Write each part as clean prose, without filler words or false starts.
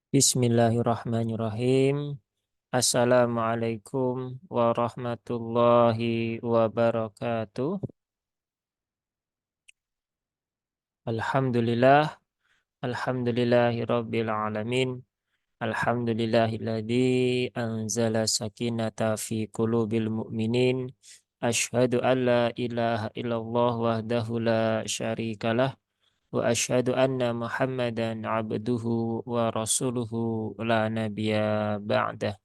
Bismillahirrahmanirrahim. Assalamualaikum warahmatullahi wabarakatuh. Alhamdulillah, alhamdulillahirabbil alamin. Alhamdulillahilladzi anzala sakinata fi qulubil mu'minin. Asyhadu an la ilaha illallah wahdahu la syarikalah wa asyhadu anna Muhammadan abduhu wa rasuluhu la nabiyya ba'dah.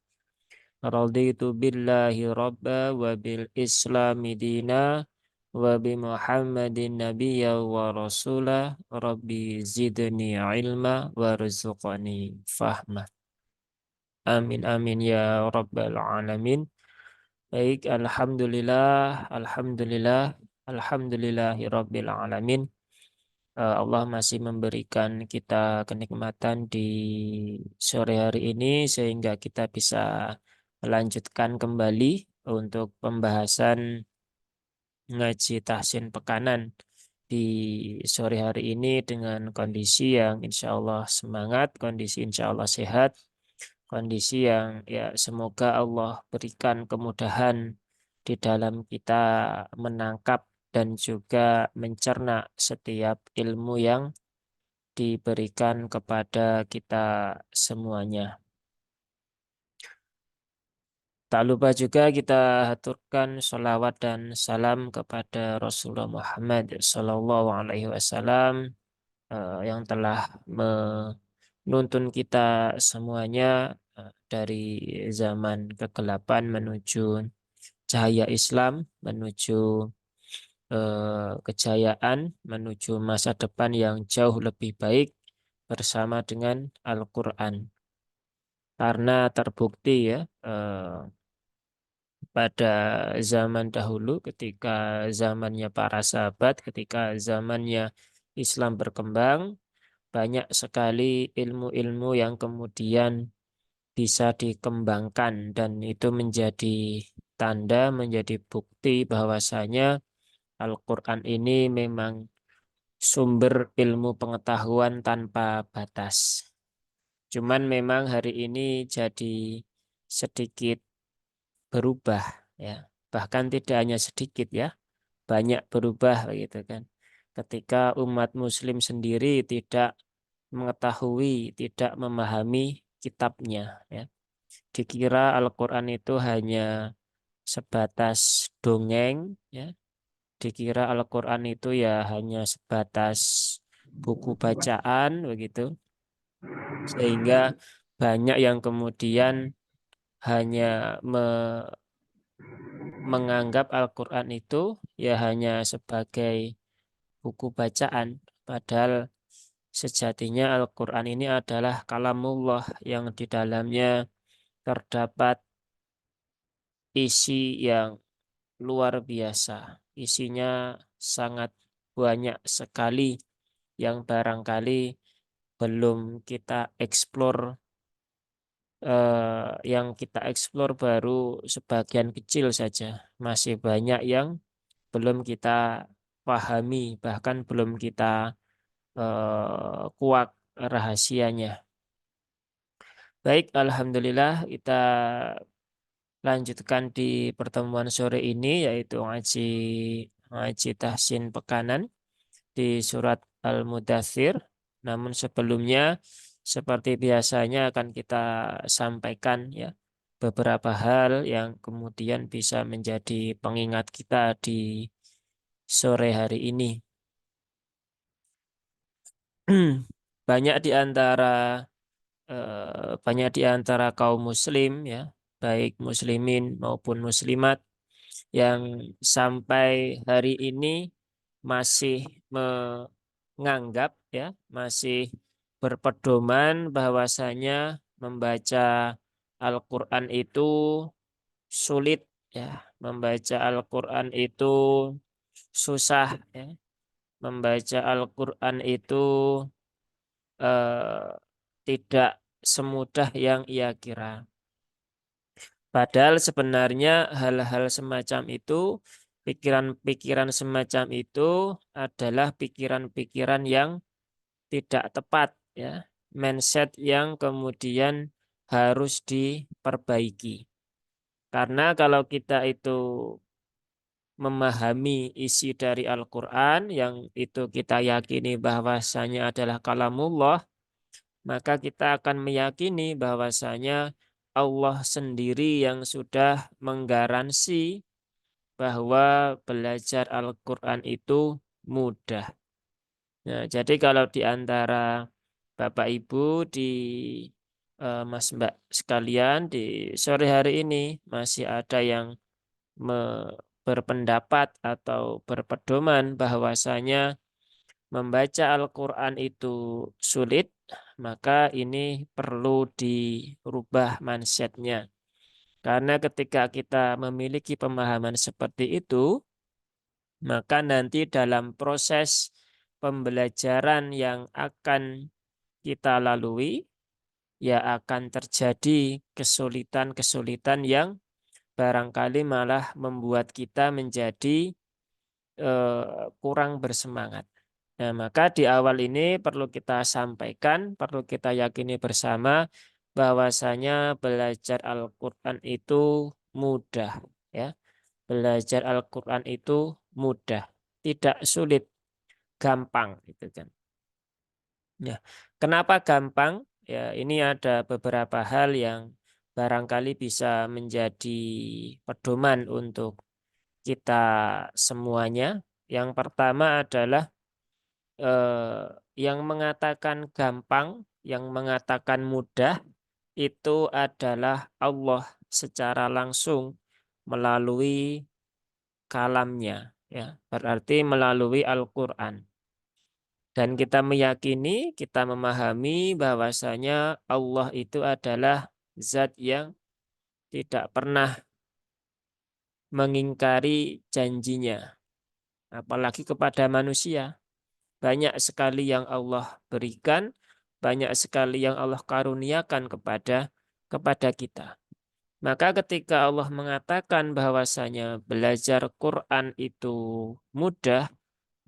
Raditu billahi rabba wa bil islami dina wa bi Muhammadin nabiyya wa rasula rabbi zidni ilma warzuqni fahma. Amin amin ya rabbal alamin. Baik, alhamdulillahi rabbil alamin. Allah masih memberikan kita kenikmatan di sore hari ini sehingga kita bisa melanjutkan kembali untuk pembahasan ngaji tahsin pekanan di sore hari ini dengan kondisi yang insya Allah semangat, kondisi insya Allah sehat, kondisi yang ya semoga Allah berikan kemudahan di dalam kita menangkap dan juga mencerna setiap ilmu yang diberikan kepada kita semuanya. Tak lupa juga kita haturkan sholawat dan salam kepada Rasulullah Muhammad Sallallahu Alaihi Wasallam yang telah menuntun kita semuanya dari zaman kegelapan menuju cahaya Islam, menuju kejayaan, menuju masa depan yang jauh lebih baik bersama dengan Al-Quran. Karena terbukti ya pada zaman dahulu ketika zamannya para sahabat, ketika zamannya Islam berkembang, banyak sekali ilmu-ilmu yang kemudian bisa dikembangkan dan itu menjadi tanda, menjadi bukti bahwasanya Al-Quran ini memang sumber ilmu pengetahuan tanpa batas. Cuman memang hari ini jadi sedikit berubah ya. Bahkan tidak hanya sedikit ya, banyak berubah begitu kan. Ketika umat muslim sendiri tidak mengetahui, tidak memahami kitabnya ya. Dikira Al-Qur'an itu hanya sebatas dongeng ya. Dikira Al-Qur'an itu ya hanya sebatas buku bacaan begitu. Sehingga banyak yang kemudian hanya menganggap Al-Quran itu ya hanya sebagai buku bacaan. Padahal sejatinya Al-Quran ini adalah kalamullah yang di dalamnya terdapat isi yang luar biasa. Isinya sangat banyak sekali yang barangkali belum kita eksplor, yang kita eksplor baru sebagian kecil saja. Masih banyak yang belum kita pahami, bahkan belum kita kuak rahasianya. Baik, alhamdulillah kita lanjutkan di pertemuan sore ini yaitu ngaji ngaji tahsin pekanan di surat Al-Mudaththir. Namun sebelumnya seperti biasanya akan kita sampaikan ya beberapa hal yang kemudian bisa menjadi pengingat kita di sore hari ini. Banyak di antara banyak di antara kaum muslim ya, baik muslimin maupun muslimat yang sampai hari ini masih menganggap ya, masih berpedoman bahwasanya membaca Al-Qur'an itu sulit ya, membaca Al-Qur'an itu susah ya, membaca Al-Qur'an itu eh, tidak semudah yang ia kira. Padahal sebenarnya hal-hal semacam itu, pikiran-pikiran semacam itu adalah pikiran-pikiran yang tidak tepat ya. mindset yang kemudian harus diperbaiki. Karena kalau kita itu memahami isi dari Al-Quran yang itu kita yakini bahwasanya adalah kalamullah, maka kita akan meyakini bahwasanya Allah sendiri yang sudah menggaransi bahwa belajar Al-Quran itu mudah. Nah, jadi kalau di antara Bapak Ibu di Mas Mbak sekalian di sore hari ini masih ada yang berpendapat atau berpedoman bahwasanya membaca Al-Quran itu sulit, maka ini perlu dirubah mindsetnya. Karena ketika kita memiliki pemahaman seperti itu, maka nanti dalam proses pembelajaran yang akan kita lalui, ya akan terjadi kesulitan-kesulitan yang barangkali malah membuat kita menjadi kurang bersemangat. Nah, maka di awal ini perlu kita sampaikan, perlu kita yakini bersama bahwasanya belajar Al-Quran itu mudah, ya. Belajar Al-Quran itu mudah, tidak sulit, gampang, gitu kan. Ya, kenapa gampang? Ya, ini ada beberapa hal yang barangkali bisa menjadi pedoman untuk kita semuanya. Yang pertama adalah eh, yang mengatakan gampang, yang mengatakan mudah itu adalah Allah secara langsung melalui kalamnya, ya, berarti melalui Al-Quran. Dan kita meyakini, kita memahami bahwasanya Allah itu adalah zat yang tidak pernah mengingkari janjinya, apalagi kepada manusia. Banyak sekali yang Allah berikan, banyak sekali yang Allah karuniakan kepada kita. Maka ketika Allah mengatakan bahwasanya belajar Quran itu mudah,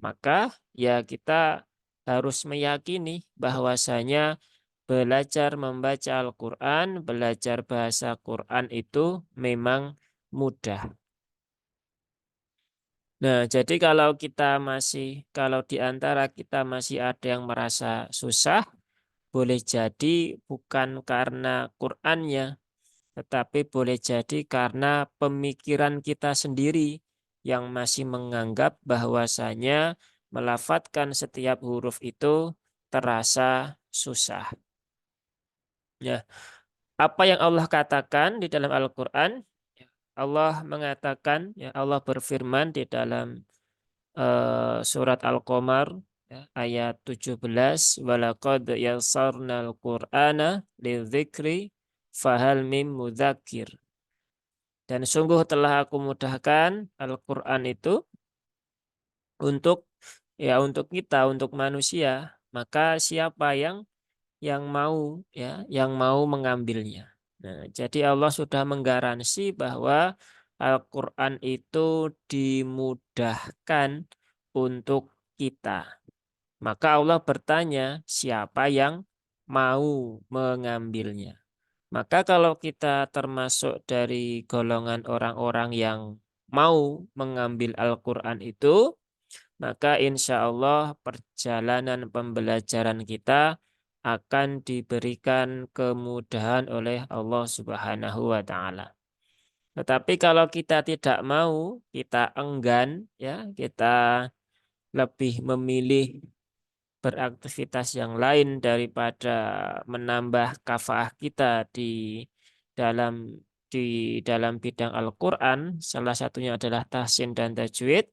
maka ya kita harus meyakini bahwasanya belajar membaca Al-Quran, belajar bahasa Quran itu memang mudah. Nah, jadi kalau di antara kita masih ada yang merasa susah, boleh jadi bukan karena Qur'annya, tetapi boleh jadi karena pemikiran kita sendiri yang masih menganggap bahwasanya melafadzkan setiap huruf itu terasa susah. Ya, apa yang Allah katakan di dalam Al-Quran? Allah mengatakan, ya Allah berfirman di dalam surat Al-Qamar ya, ayat 17, walaqad yassarnal Qur'ana lidzikri fahal mim mudzakir. Dan sungguh telah aku mudahkan Al-Qur'an itu untuk untuk kita, untuk manusia. Maka siapa yang mau yang mau mengambilnya. Nah, jadi Allah sudah menggaransi bahwa Al-Quran itu dimudahkan untuk kita. Maka Allah bertanya, siapa yang mau mengambilnya? Maka kalau kita termasuk dari golongan orang-orang yang mau mengambil Al-Quran itu, maka insya Allah perjalanan pembelajaran kita akan diberikan kemudahan oleh Allah Subhanahu wa taala. Tetapi kalau kita tidak mau, kita enggan ya, kita lebih memilih beraktivitas yang lain daripada menambah kafaah kita dalam di dalam bidang Al-Qur'an, salah satunya adalah tahsin dan tajwid,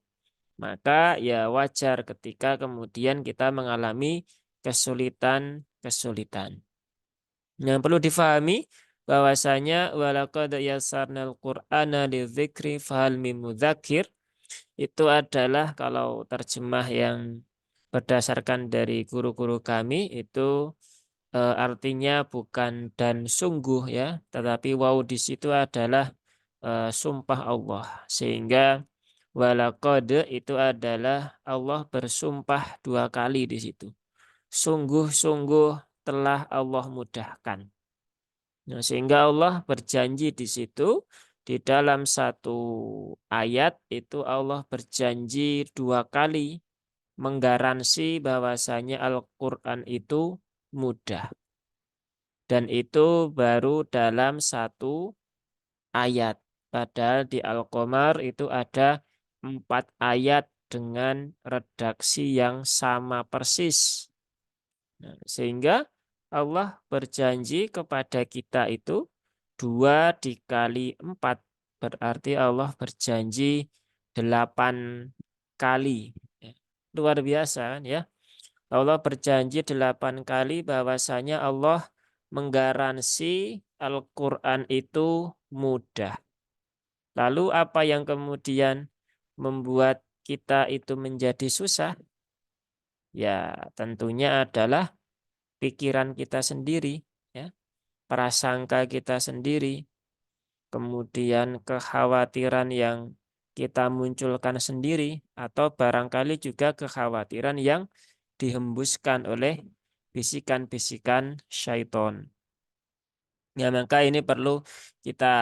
maka ya wajar ketika kemudian kita mengalami kesulitan-kesulitan. Yang perlu difahami bahwasanya walaqad yassarnal Qur'ana lidzikri fahal mim mudzakir itu adalah kalau terjemah yang berdasarkan dari guru-guru kami itu artinya bukan dan sungguh ya, tetapi waw di situ adalah sumpah Allah. Sehingga walaqad itu adalah Allah bersumpah dua kali di situ. Sungguh-sungguh telah Allah mudahkan. Nah, sehingga Allah berjanji di situ di dalam satu ayat itu Allah berjanji 2 kali menggaransi bahwasanya Al-Quran itu mudah. Dan itu baru dalam satu ayat. Padahal di Al-Qamar itu ada 4 ayat dengan redaksi yang sama persis. Nah, sehingga Allah berjanji kepada kita itu 2 dikali 4. Berarti Allah berjanji 8 kali. Ya, luar biasa kan ya. Allah berjanji 8 kali bahwasanya Allah menggaransi Al-Quran itu mudah. Lalu apa yang kemudian membuat kita itu menjadi susah? Ya tentunya adalah pikiran kita sendiri, ya, prasangka kita sendiri, kemudian kekhawatiran yang kita munculkan sendiri, atau barangkali juga kekhawatiran yang dihembuskan oleh bisikan-bisikan syaiton. Ya, maka ini perlu kita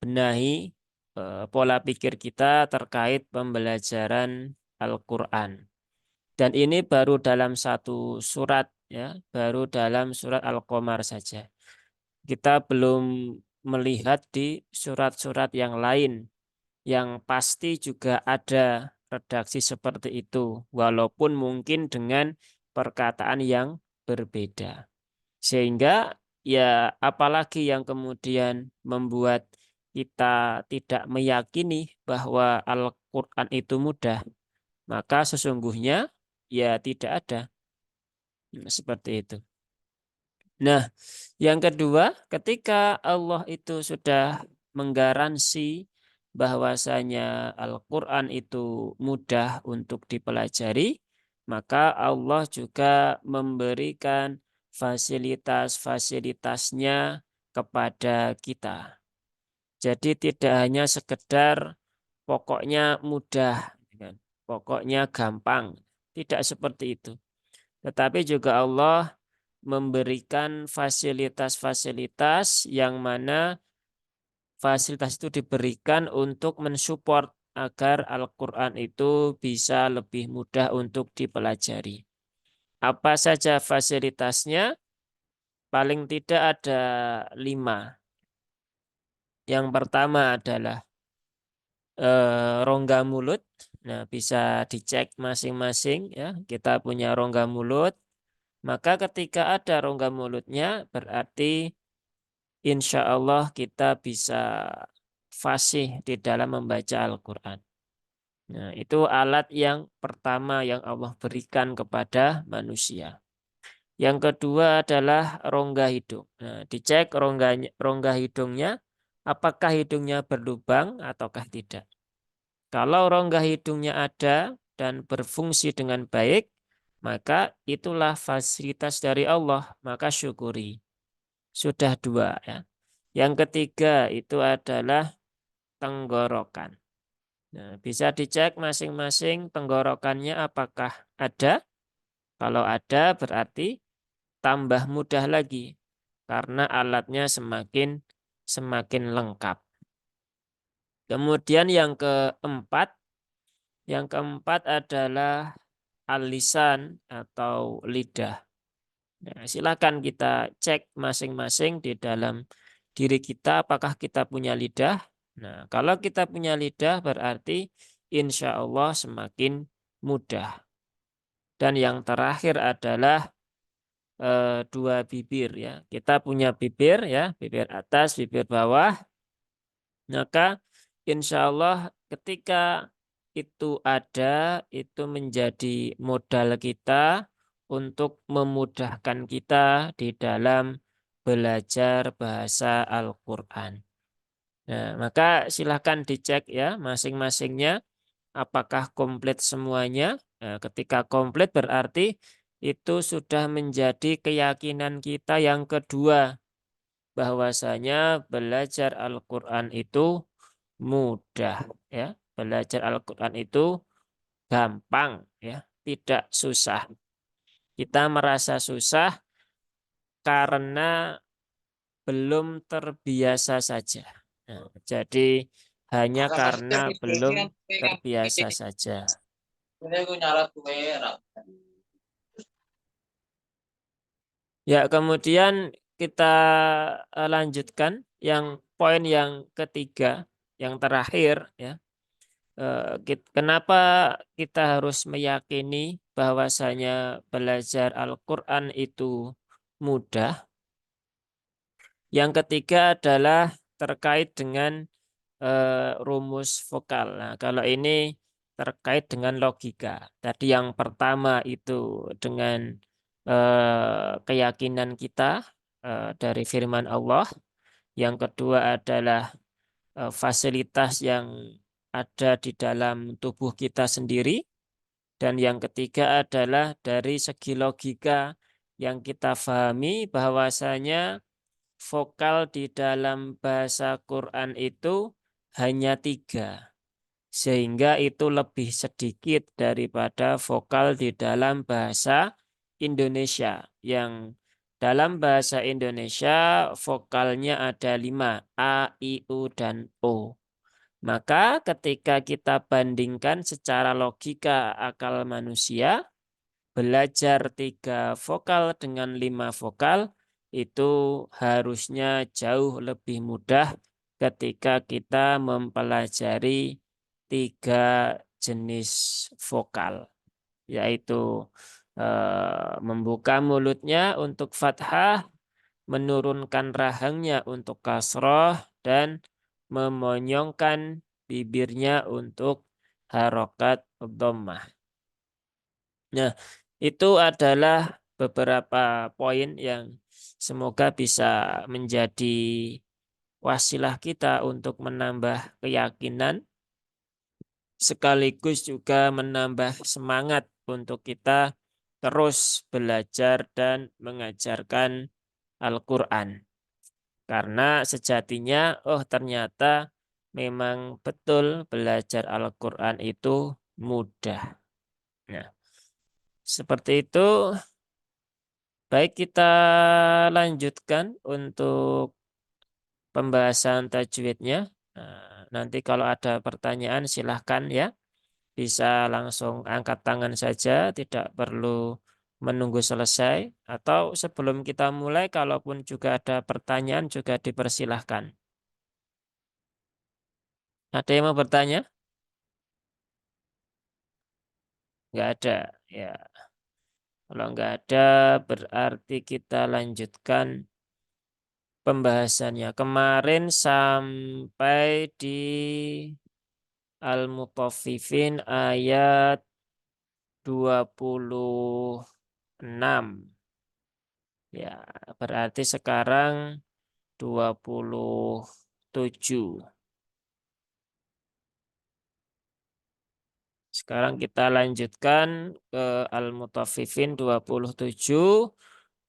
benahi pola pikir kita terkait pembelajaran Al-Quran. Dan ini baru dalam satu surat, ya, baru dalam surat Al-Qamar saja. Kita belum melihat di surat-surat yang lain yang pasti juga ada redaksi seperti itu, walaupun mungkin dengan perkataan yang berbeda. Sehingga ya apalagi yang kemudian membuat kita tidak meyakini bahwa Al-Quran itu mudah, maka sesungguhnya ya tidak ada. Seperti itu. Nah, yang kedua, ketika Allah itu sudah menggaransi bahwasanya Al-Quran itu mudah untuk dipelajari, maka Allah juga memberikan fasilitas-fasilitasnya kepada kita. Jadi tidak hanya sekedar pokoknya mudah, kan, pokoknya gampang. Tidak seperti itu. Tetapi juga Allah memberikan fasilitas-fasilitas yang mana fasilitas itu diberikan untuk mensupport agar Al-Quran itu bisa lebih mudah untuk dipelajari. Apa saja fasilitasnya? Paling tidak ada 5. Yang pertama adalah rongga mulut. Nah, bisa dicek masing-masing ya. Kita punya rongga mulut. Maka ketika ada rongga mulutnya berarti insya Allah kita bisa fasih di dalam membaca Al-Quran. Nah, itu alat yang pertama yang Allah berikan kepada manusia. Yang kedua adalah rongga hidung. Nah, dicek rongga hidungnya, apakah hidungnya berlubang ataukah tidak. Kalau rongga hidungnya ada dan berfungsi dengan baik, maka itulah fasilitas dari Allah, maka syukuri. Sudah 2 ya. Yang ketiga itu adalah tenggorokan. Nah, bisa dicek masing-masing tenggorokannya apakah ada. Kalau ada berarti tambah mudah lagi karena alatnya semakin semakin lengkap. Kemudian yang keempat adalah alisan atau lidah. Nah, silakan kita cek masing-masing di dalam diri kita apakah kita punya lidah. Nah, kalau kita punya lidah berarti insya Allah semakin mudah. Dan yang terakhir adalah 2 bibir ya. Kita punya bibir ya, bibir atas, bibir bawah. Maka insya Allah ketika itu ada, itu menjadi modal kita untuk memudahkan kita di dalam belajar bahasa Al-Quran. Nah, maka silahkan dicek ya masing-masingnya apakah komplit semuanya. Nah, ketika komplit berarti itu sudah menjadi keyakinan kita yang kedua bahwasanya belajar Al-Quran itu mudah ya. Belajar Al-Quran itu gampang ya, tidak susah. Kita merasa susah karena belum terbiasa saja. Nah, jadi hanya karena belum terbiasa saja. Ya, kemudian kita lanjutkan yang poin yang ketiga, yang terakhir ya. Kenapa kita harus meyakini bahwasanya belajar Al-Quran itu mudah? Yang ketiga adalah terkait dengan rumus vokal. Nah, kalau ini terkait dengan logika. Tadi yang pertama itu dengan keyakinan kita dari firman Allah. Yang kedua adalah fasilitas yang ada di dalam tubuh kita sendiri. Dan yang ketiga adalah dari segi logika yang kita pahami bahwasanya vokal di dalam bahasa Quran itu hanya tiga. Sehingga itu lebih sedikit daripada vokal di dalam bahasa Indonesia. Yang dalam bahasa Indonesia vokalnya ada 5, A, I, U, dan O. Maka ketika kita bandingkan secara logika akal manusia, belajar 3 vokal dengan 5 vokal itu harusnya jauh lebih mudah ketika kita mempelajari 3 jenis vokal, yaitu membuka mulutnya untuk fathah, menurunkan rahangnya untuk kasroh, dan memonyongkan bibirnya untuk harokat dhammah. Nah, itu adalah beberapa poin yang semoga bisa menjadi wasilah kita untuk menambah keyakinan sekaligus juga menambah semangat untuk kita terus belajar dan mengajarkan Al-Quran. Karena sejatinya, oh ternyata memang betul belajar Al-Quran itu mudah. Nah, seperti itu. Baik, kita lanjutkan untuk pembahasan tajwidnya. Nah, nanti kalau ada pertanyaan silahkan ya. Bisa langsung angkat tangan saja, tidak perlu menunggu selesai. Atau sebelum kita mulai, kalaupun juga ada pertanyaan juga dipersilahkan. Ada yang mau bertanya? Nggak ada. Ya, kalau nggak ada berarti kita lanjutkan pembahasannya. Kemarin sampai di Al-Mutaffifin ayat 26. Ya, berarti sekarang 27. Sekarang kita lanjutkan ke Al-Mutaffifin 27,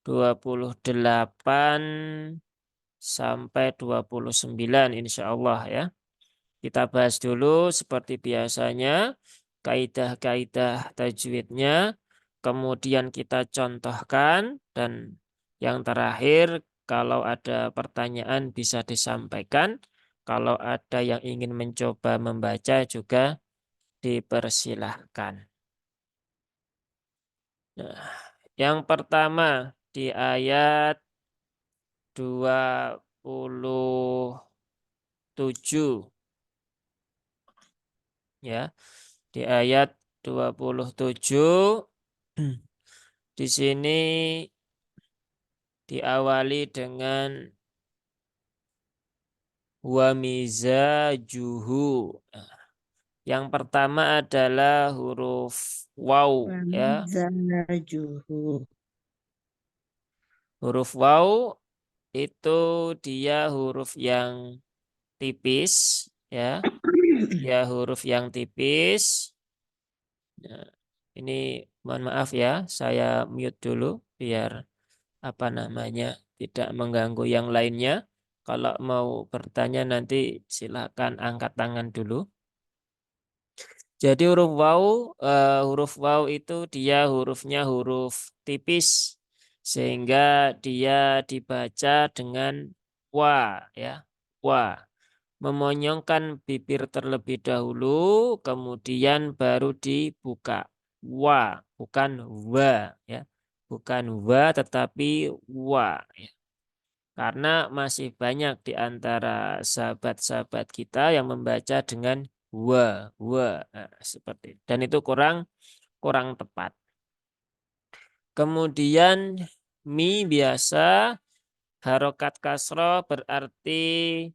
28 sampai 29 insya Allah ya. Kita bahas dulu seperti biasanya kaidah-kaidah tajwidnya, kemudian kita contohkan, dan yang terakhir kalau ada pertanyaan bisa disampaikan. Kalau ada yang ingin mencoba membaca juga dipersilahkan. Nah, yang pertama di ayat 27 ya. Di ayat 27 di sini diawali dengan wa mizajuhu. Yang pertama adalah huruf waw ya. Wamizajuhu. Huruf waw itu dia huruf yang tipis ya. Dia huruf yang tipis. Nah, ini mohon maaf ya, saya mute dulu biar apa namanya tidak mengganggu yang lainnya. Kalau mau bertanya nanti silakan angkat tangan dulu. Jadi huruf waw itu dia hurufnya huruf tipis sehingga dia dibaca dengan wa, ya, wa. Memonyongkan bibir terlebih dahulu, kemudian baru dibuka. Wa, bukan wa, ya. Bukan wa, tetapi wa, ya. Karena masih banyak di antara sahabat-sahabat kita yang membaca dengan wa. Nah, seperti itu. Dan itu kurang kurang tepat. Kemudian mi biasa harokat kasroh berarti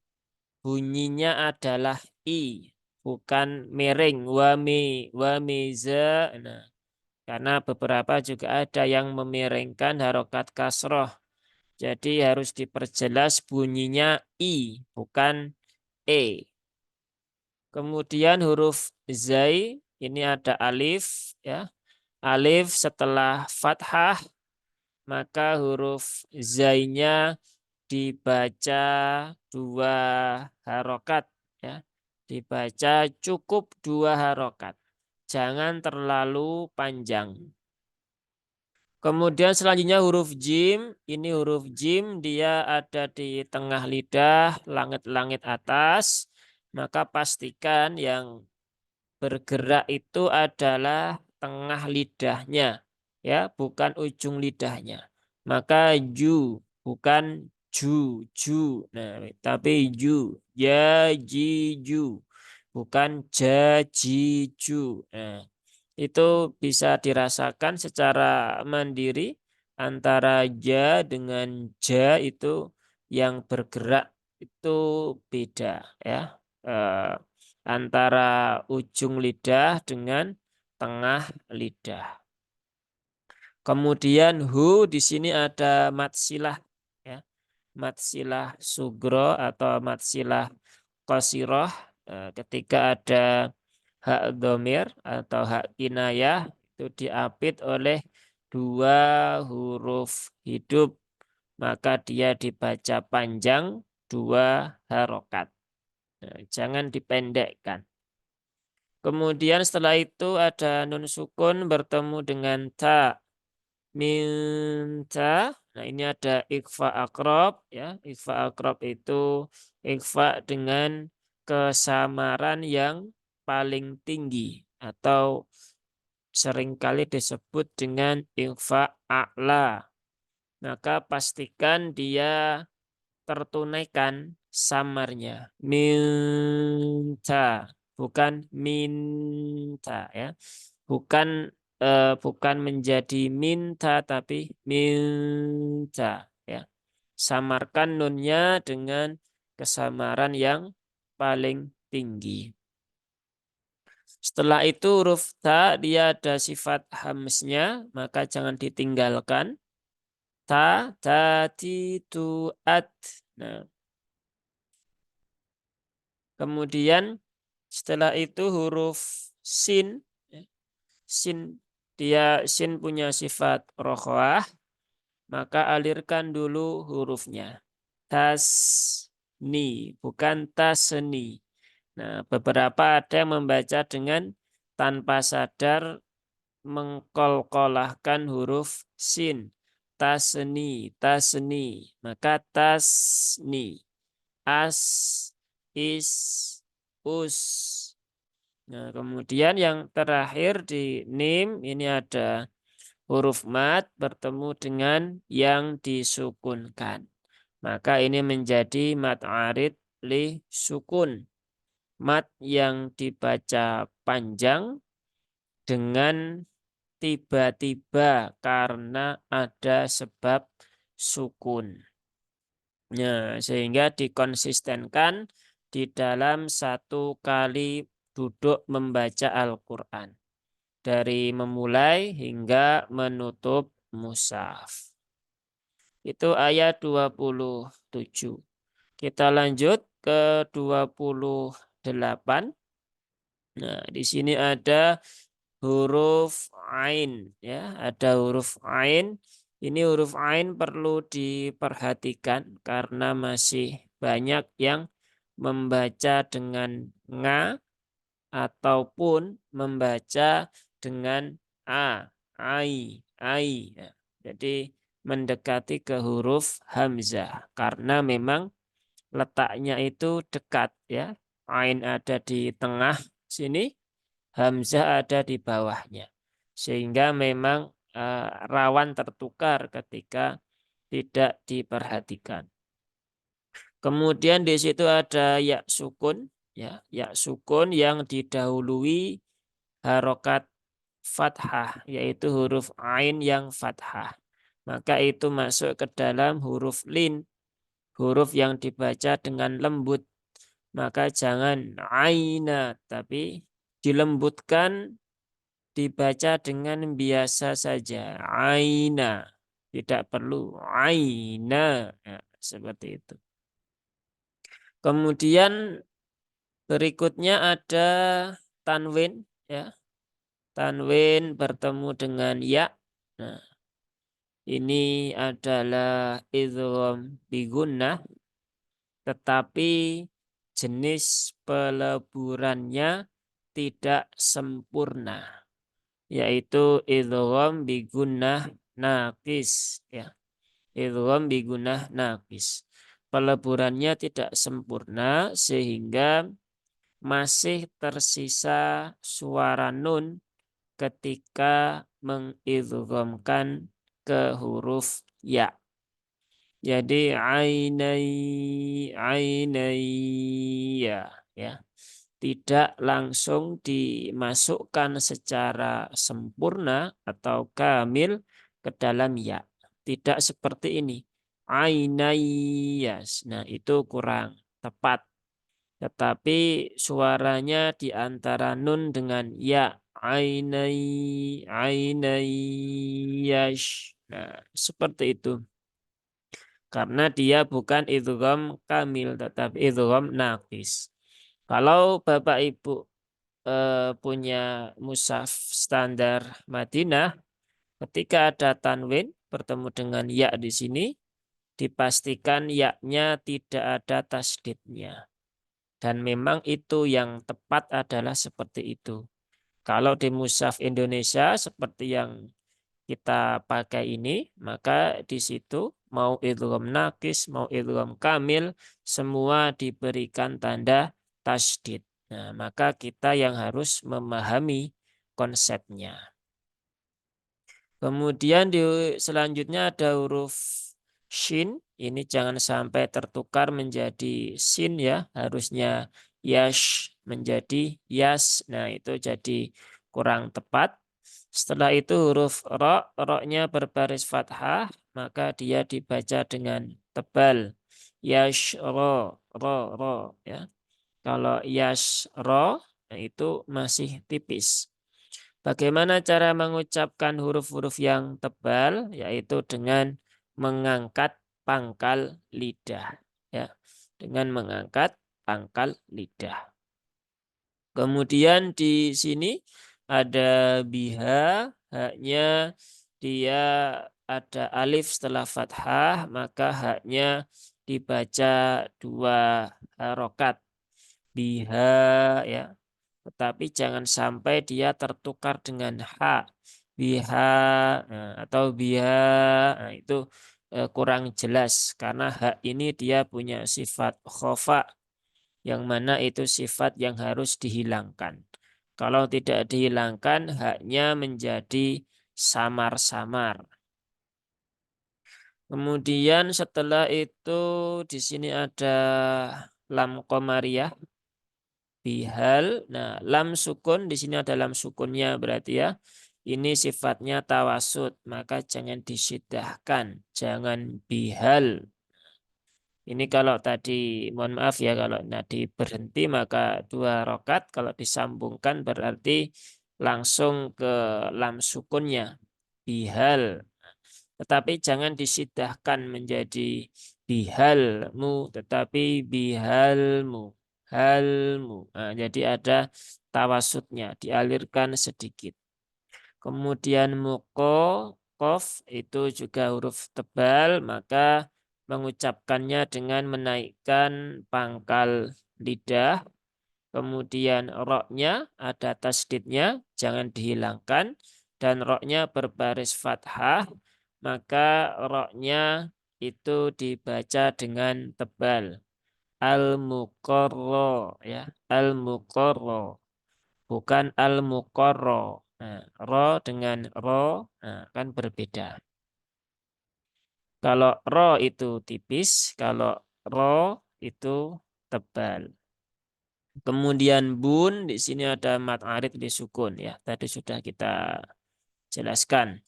bunyinya adalah i, bukan miring. Wamiza. Nah, karena beberapa juga ada yang memiringkan harokat kasroh. Jadi harus diperjelas bunyinya i, bukan e. Kemudian huruf zai ini ada alif, ya. Alif setelah fathah, maka huruf zainya dibaca dua harokat, ya. Dibaca cukup dua harokat. Jangan terlalu panjang. Kemudian selanjutnya huruf jim. Ini huruf jim, dia ada di tengah lidah, langit-langit atas. Maka pastikan yang bergerak itu adalah tengah lidahnya, ya, bukan ujung lidahnya. Maka ju, bukan ju. Nah, tapi ju, ya ji ju, bukan ja ji ju. Nah, itu bisa dirasakan secara mandiri antara ja dengan ja itu yang bergerak itu beda, ya. Eh, Antara ujung lidah dengan tengah lidah. Kemudian hu di sini ada matsilah, ya. Matsilah sugro atau matsilah qasiroh. Ketika ada hak domir atau hak kinayah itu diapit oleh dua huruf hidup, maka dia dibaca panjang dua harokat. Nah, jangan dipendekkan. Kemudian setelah itu ada nun sukun bertemu dengan ta. Minta. Nah, ini ada ikhfa akrob, ya. Ikhfa akrob itu ikhfa dengan kesamaran yang paling tinggi atau seringkali disebut dengan ikhfa a'la. Maka pastikan dia tertunaikan samarnya. Minta, bukan minta, ya. Bukan bukan menjadi minta tapi minta, ya. Samarkan nunnya dengan kesamaran yang paling tinggi. Setelah itu huruf ta dia ada sifat hamsnya, maka jangan ditinggalkan. Ti, tu, at. Nah, kemudian setelah itu huruf sin, ya. Sin punya sifat rokhwah, maka alirkan dulu hurufnya. Tasni, bukan tasni. Nah, beberapa ada yang membaca dengan tanpa sadar mengkolkolahkan huruf sin. Tasni. Maka tasni. As, is, us. Nah, kemudian yang terakhir di nim ini ada huruf mat bertemu dengan yang disukunkan. Maka ini menjadi mat arid li sukun. Mat yang dibaca panjang dengan tiba-tiba karena ada sebab sukun. Nah, sehingga dikonsistenkan di dalam satu kali duduk membaca Al-Quran. Dari memulai hingga menutup mushaf. Itu ayat 27. Kita lanjut ke 28. Nah, di sini ada huruf ain, ya, ada huruf ain. Ini huruf ain perlu diperhatikan karena masih banyak yang membaca dengan nga ataupun membaca dengan ai. Ya. Jadi mendekati ke huruf hamzah karena memang letaknya itu dekat ya. Ain ada di tengah sini, hamzah ada di bawahnya. Sehingga memang rawan tertukar ketika tidak diperhatikan. Kemudian di situ ada ya sukun, ya sukun yang didahului harokat fathah, yaitu huruf ain yang fathah. Maka itu masuk ke dalam huruf lin, huruf yang dibaca dengan lembut. Maka jangan aina, tapi dilembutkan, dibaca dengan biasa saja. Aina, tidak perlu aina. Ya, seperti itu. Kemudian berikutnya ada tanwin, ya. Tanwin bertemu dengan ya. Nah, ini adalah idgham bigunnah, tetapi jenis peleburannya tidak sempurna, yaitu idgham bigunnah naqis, ya. Idgham bigunnah naqis. Peleburannya tidak sempurna sehingga masih tersisa suara nun ketika mengidghamkan ke huruf ya. Jadi ainai ya. Tidak langsung dimasukkan secara sempurna atau kamil ke dalam ya. Tidak seperti ini. Ainayas. Nah, itu kurang tepat. Tetapi suaranya di antara nun dengan ya. Ainayash. Nah, seperti itu. Karena dia bukan idgham kamil, tetapi idgham naqis. Kalau Bapak Ibu punya mushaf standar Madinah, ketika ada tanwin bertemu dengan ya di sini, dipastikan ya-nya tidak ada tasdidnya. Dan memang itu yang tepat adalah seperti itu. Kalau di mushaf Indonesia seperti yang kita pakai ini, maka di situ mau idgham naqis, mau idgham kamil, semua diberikan tanda tasdid. Nah, maka kita yang harus memahami konsepnya. Kemudian selanjutnya ada huruf shin. Ini jangan sampai tertukar menjadi sin ya. Harusnya yash menjadi yas. Nah, itu jadi kurang tepat. Setelah itu huruf ro, ro-nya berbaris fathah, maka dia dibaca dengan tebal. Yash ro ya. Kalau yash ro, nah itu masih tipis. Bagaimana cara mengucapkan huruf-huruf yang tebal? Yaitu dengan mengangkat pangkal lidah. Ya, dengan mengangkat pangkal lidah. Kemudian di sini ada biha, haknya dia ada alif setelah fathah, maka haknya dibaca 2 harokat. Biha ya. Tetapi jangan sampai dia tertukar dengan ha. Biha atau biha, nah, itu kurang jelas karena hak ini dia punya sifat khofa yang mana itu sifat yang harus dihilangkan. Kalau tidak dihilangkan haknya menjadi samar-samar. Kemudian setelah itu di sini ada lam qamariyah. Bihal. Nah, lam sukun di sini ada lam sukunnya berarti ya. Ini sifatnya tawasud, maka jangan disyidahkan, jangan bihal. Ini kalau tadi, mohon maaf ya, kalau tadi berhenti maka 2 rokat, kalau disambungkan berarti langsung ke lam sukunnya, bihal. Tetapi jangan disidahkan menjadi bihalmu, tetapi bihalmu, halmu. Nah, jadi ada tawasudnya, dialirkan sedikit. Kemudian muko, kof itu juga huruf tebal, maka mengucapkannya dengan menaikkan pangkal lidah. Kemudian roknya ada tasdidnya, jangan dihilangkan. Dan roknya berbaris fathah, maka roknya itu dibaca dengan tebal. Al-muqarro ya, al-muqarro bukan al-muqarro. Nah, ro dengan ro kan berbeda. Kalau ro itu tipis, kalau ro itu tebal. Kemudian bun di sini ada mat arid di sukun ya. Tadi sudah kita jelaskan.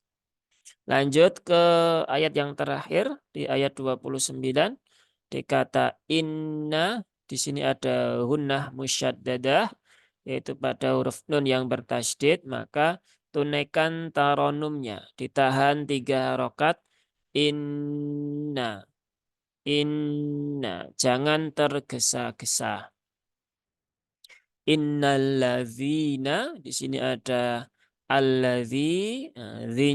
Lanjut ke ayat yang terakhir di ayat 29 dikata inna di sini ada hunnah musyaddadah yaitu pada huruf nun yang bertasydid maka tunaikan taronumnya ditahan 3 harokat inna inna jangan tergesa-gesa. Innalladzina di sini ada alladzi,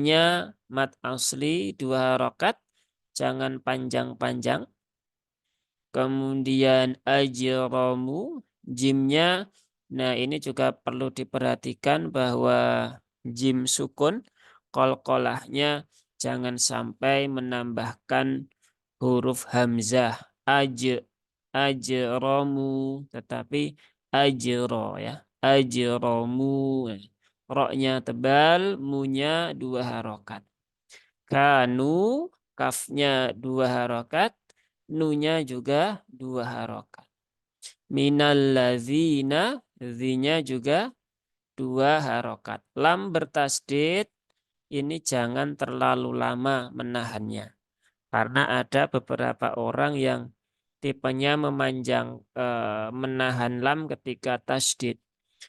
nya mat asli 2 harokat, jangan panjang-panjang. Kemudian ajramu, jimnya, nah ini juga perlu diperhatikan bahwa jim sukun, kolkolahnya jangan sampai menambahkan huruf hamzah ajramu, tetapi ajro ya, ajromu. Roknya tebal, munya 2 harokat. Kanu, kafnya 2 harokat, nunya juga 2 harokat. Minallazina, zinya juga 2 harokat. Lam bertasdid, ini jangan terlalu lama menahannya. Karena ada beberapa orang yang tipenya memanjang menahan lam ketika tasdid.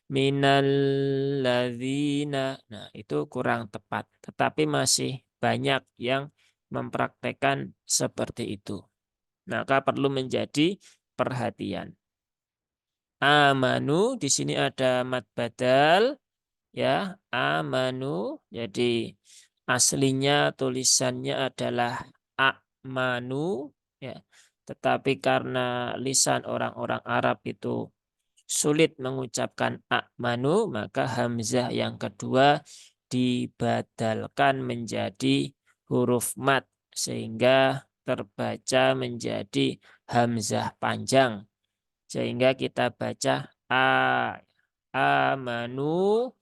Minalladzina. Nah, itu kurang tepat. Tetapi masih banyak yang mempraktekkan seperti itu. Maka perlu menjadi perhatian. Amanu di sini ada mad badal ya, amanu. Jadi aslinya tulisannya adalah amanu ya. Tetapi karena lisan orang-orang Arab itu sulit mengucapkan amanu, maka hamzah yang kedua dibadalkan menjadi huruf mat sehingga terbaca menjadi hamzah panjang. Sehingga kita baca amanu,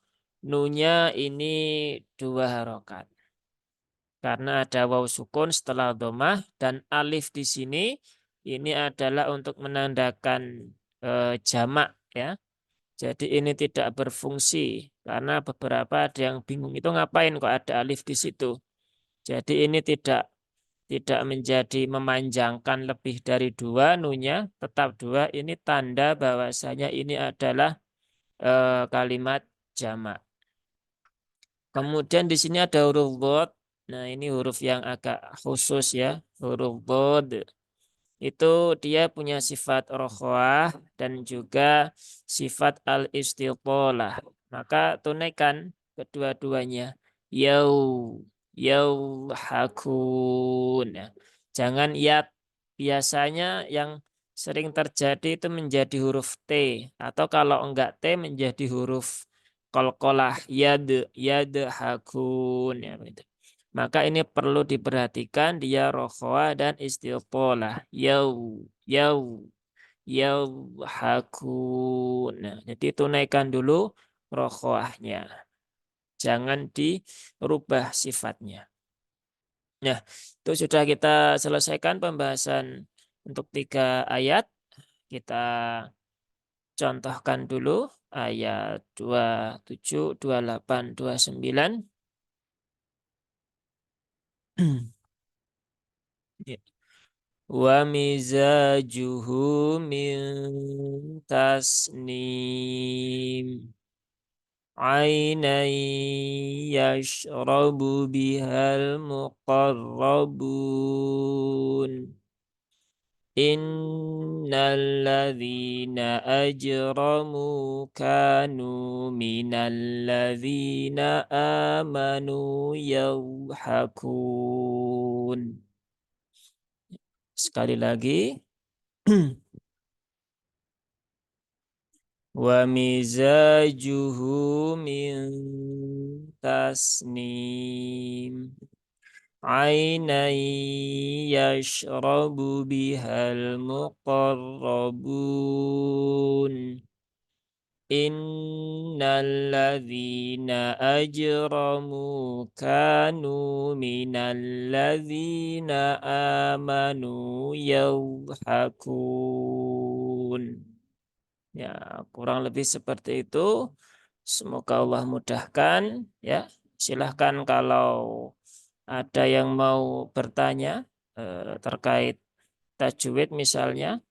nunya ini 2 harokat. Karena ada waw sukun setelah domah dan alif di sini ini adalah untuk menandakan jamak ya. Jadi ini tidak berfungsi karena beberapa ada yang bingung itu ngapain kok ada alif di situ. Jadi ini tidak menjadi memanjangkan lebih dari 2 nunya tetap 2 ini tanda bahwasanya ini adalah kalimat jamak. Kemudian di sini ada huruf dhad. Nah, ini huruf yang agak khusus ya, huruf dhad. Itu dia punya sifat rokhwah dan juga sifat al-istitalah. Maka tunaikan kedua-duanya. Yau, yau hakun. Ya. Jangan yat. Biasanya yang sering terjadi itu menjadi huruf T. Atau kalau enggak T menjadi huruf kolkolah. Yad hakun. Ya, begitu. Maka ini perlu diperhatikan dia rokhwa dan istiqolah. Yau hakun. Nah, jadi tunaikan dulu rokhwahnya. Jangan dirubah sifatnya. Nah, itu sudah kita selesaikan pembahasan untuk 3 ayat. Kita contohkan dulu ayat 27, 28, 29. Ya. Wa mizajuhu min tasnim ainan yashrabu bihal muqarrabun innal ladzina ajramu kanu minal ladzina amanu yadhhakun. Sekali lagi. Wa mizajuhu min tasnim. عينا يشرب بها المقربون إن الذين أجرموا كانوا من الذين آمنوا يضحكون. Ya, kurang lebih seperti itu. Semoga Allah mudahkan. Ya, silahkan kalau ada yang mau bertanya terkait tajwid misalnya,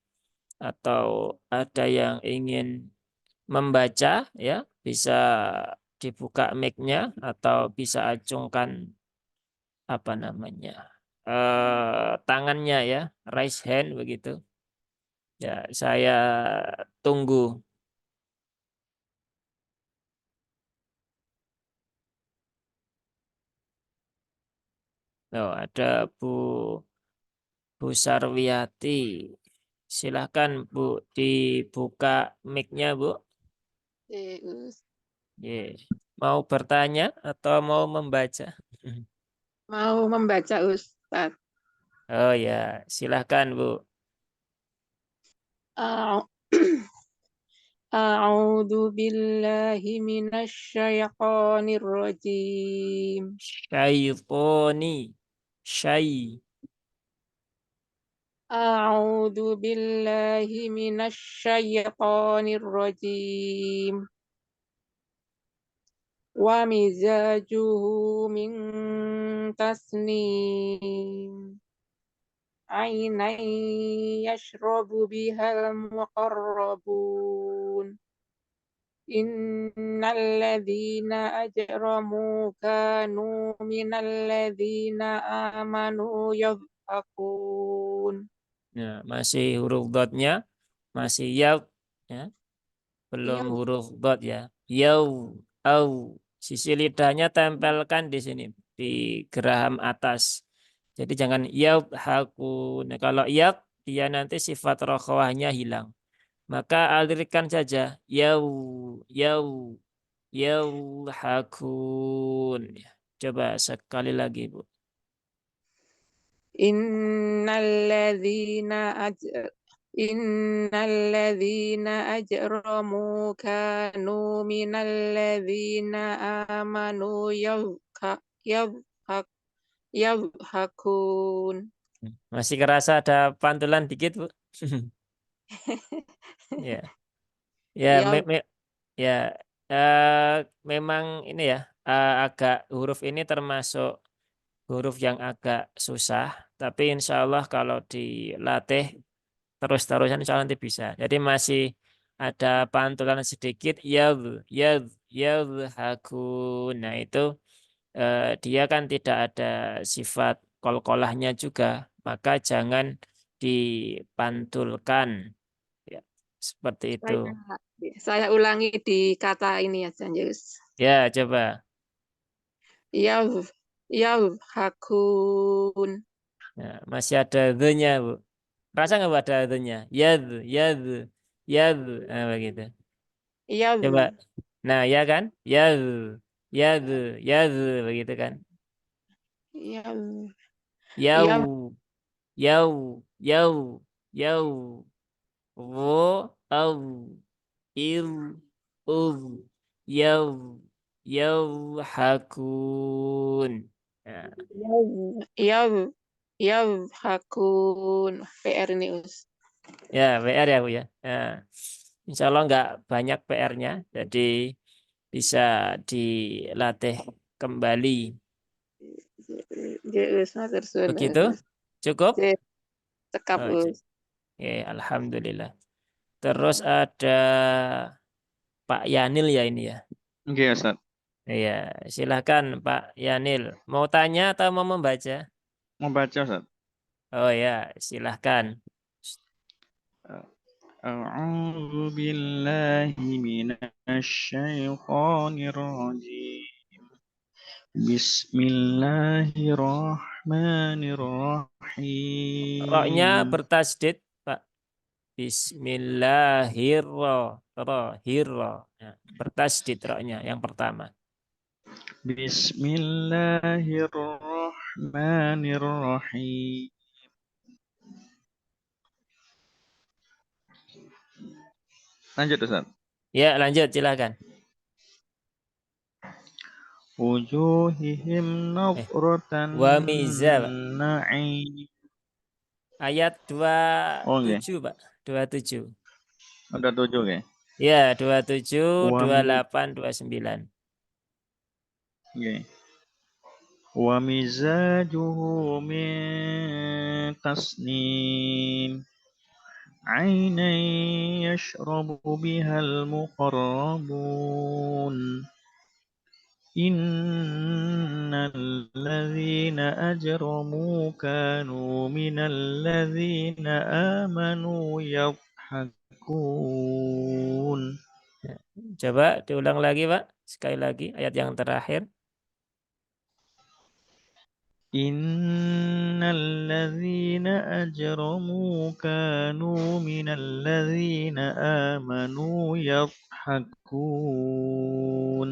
atau ada yang ingin membaca, ya bisa dibuka mic-nya atau bisa acungkan apa namanya tangannya ya, raise hand begitu. Ya, saya tunggu. Oh, ada Bu Sarwiati. Silahkan Bu, dibuka mic-nya Bu. Zeus. Ye. Mau bertanya atau mau membaca? Mau membaca Ustaz. Oh ya, silahkan Bu. A'u- A'udzu billahi minasy syaithanir rajim. Syaitoni. Syai. A'udzu billahi minasy syaithanir rajim. Wa mizajuhu min tasnim. Ainan yashrabu bihal muqarrabun. Innal ladzina ajramu kanu minal ladzina amanu yadhakun. Nah, masih huruf dotnya, masih yaw, ya. Belum Iya, huruf dot ya. Yaw, au. Sisi lidahnya tempelkan di sini, di geraham atas. Jadi jangan yaw haku. Nah, kalau yaw, dia nanti sifat rokhawahnya hilang. Maka alirkan saja. Yaw, yaw, yaw hakun. Ya, coba sekali lagi, Bu. innal ladzina aj innal ladzina ajramu kanu minal ladzina amanu yadhhak yadhhakun. Masih kerasa ada pantulan dikit, Bu? Ya. Ya, Yadh ya, eh, memang ini ya, agak huruf ini termasuk huruf yang agak susah, tapi insya Allah kalau dilatih terus-terusan insya Allah nanti bisa. Jadi masih ada pantulan sedikit, yad, hakun. Nah itu dia kan tidak ada sifat kolkolahnya juga, maka jangan dipantulkan. Ya, seperti itu. saya saya ulangi di kata ini ya, Sanjus. Ya, coba. Yadh yadhhakun. Nah, masih ada the-nya, Bu. Rasa nggak Bu, ada the-nya? Yad, yad, yad. Nah, begitu. Coba. Yadh Nah, ya kan? Yad, yad, yad, begitu kan? yadh yadh Yau, yau, yau, yau. Wo, au, il, ul, yau, yau, hakun. Nah, yadh yadhhakun. PR ini, Us. ya, PR ya, Bu ya. Nah, insya Allah nggak banyak PR-nya, jadi bisa dilatih kembali. Us, matur suwun, Begitu? Us. Cukup? Cekap, Oh, Us. oke, Alhamdulillah. Terus ada Pak Yanil ya ini ya. Oke, Ustaz. Iya, silahkan Pak Yanil. Mau tanya atau mau membaca? Mau baca, Ustaz? Oh ya, silahkan. أعوذ بالله من الشيطان الرجيم بسم الله الرحمن Roknya الرحيم bertasdid, Pak. Bismillahirrahmanirrahim. Ya, bertasdid roknya yang pertama. بسم الله الرحمن الرحيم. Lanjut Ustaz. Ya, lanjut silakan. Wujuhihim Eh, nadratan wa miza, Pak. na'im. Ayat Oh, nggih. 27, Pak. 27. Ada 7 nggih. Ya, 27, Wa 28, 29. nggih. Wa mizajuhu min tasnim. عينا يشرب بها المقربون إن الذين أجرموا كانوا من الذين آمنوا يضحكون. Coba diulang lagi, Pak. Sekali lagi ayat yang terakhir. إن الذين أجرموا كانوا من الذين آمنوا يضحكون.